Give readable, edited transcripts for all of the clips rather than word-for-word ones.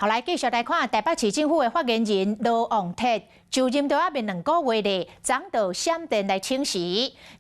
后来继续来看台北市政府的发言人罗旺泰就任到还未2个月咧，昨到闪电来请辞，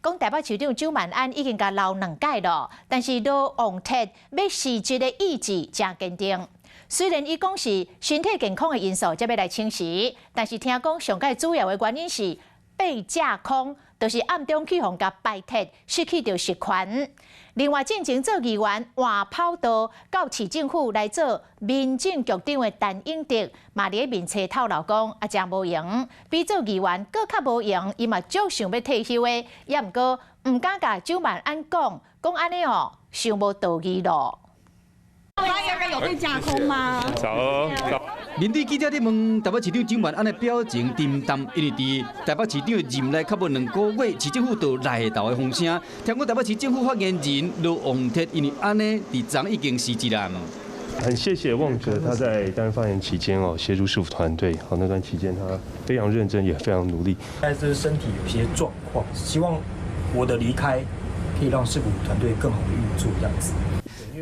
讲台北市长周万安已经甲留2届了，但是罗旺泰要辞职的意志真坚定。虽然伊讲是身体健康的因素才要来请辞，但是听讲上界主要的原因是被架空，就是暗中去互甲摆脱，失去着实权。另外，进前做议员换跑道到市政府来做民政局长的陈永德，嘛伫面册透露讲真无用，比做议员搁较无用，伊嘛足想要退休的，也毋过毋敢甲周万安讲安尼哦，想无道义咯。发言人有被架空吗？早。面对记者伫问台北市长周万安的表情沉淡，因为伫台北市长的任内较无2个月，市政府就来头的风声。听讲台北市政府发言人罗旺泰因为安尼，伫昨已经辞职啦。很谢谢旺哲他在担任发言期间协助市府团队，那段期间他非常认真，也非常努力。但是身体有些状况，希望我的离开可以让市府团队更好的运作，这样子。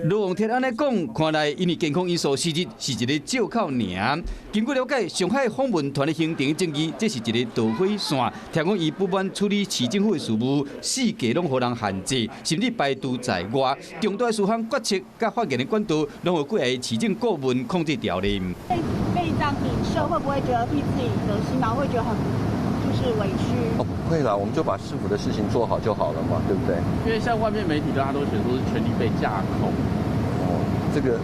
罗旺泰安尼讲，看来因为健康因素辞职是一个借口尔。经过了解，上海访问团的行程证据，这是一个导火线。听讲伊不满处理市政府的事务，四界拢互人限制，甚至排除在外。重大的事项决策甲发言的管道，拢有过来市政顾问控制掉咧。被这样领袖会不会觉得替自己得心毛，会觉得很就是委屈？哦，不会啦，我们就把市府的事情做好就好了嘛，对不对？因为像外面媒体大家都写说是权力被架空。这个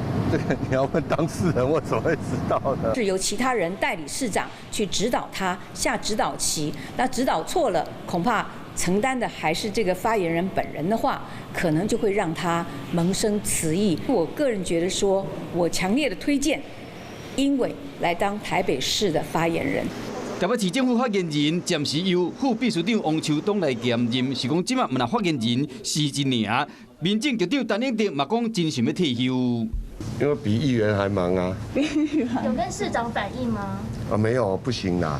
你要问当事人，我怎么会知道呢？是由其他人代理市长去指导他下指导棋，那指导错了，恐怕承担的还是这个发言人本人的话，可能就会让他萌生辞意。我个人觉得说，我强烈的推荐英伟来当台北市的发言人。台北市政府发言人暂时由副秘书长王秋东来兼任，是讲即马毋那发言人辞职尔。民政局长陈永德嘛讲真想要退休，因为比议员还忙啊。有跟市长反映吗？没有，不行啦，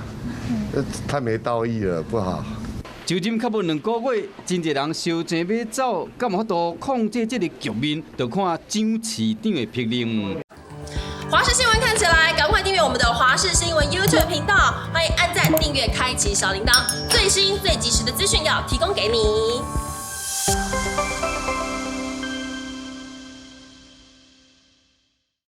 太没道义了，不好。就任较无2个月，真侪人烧钱要走，敢有法度控制这个局面，就看张市长的魄力。华视新闻看起来，赶快订阅我们的华视新闻 YouTube 频道，欢迎按赞、订阅、开启小铃铛，最新最及时的资讯要提供给你。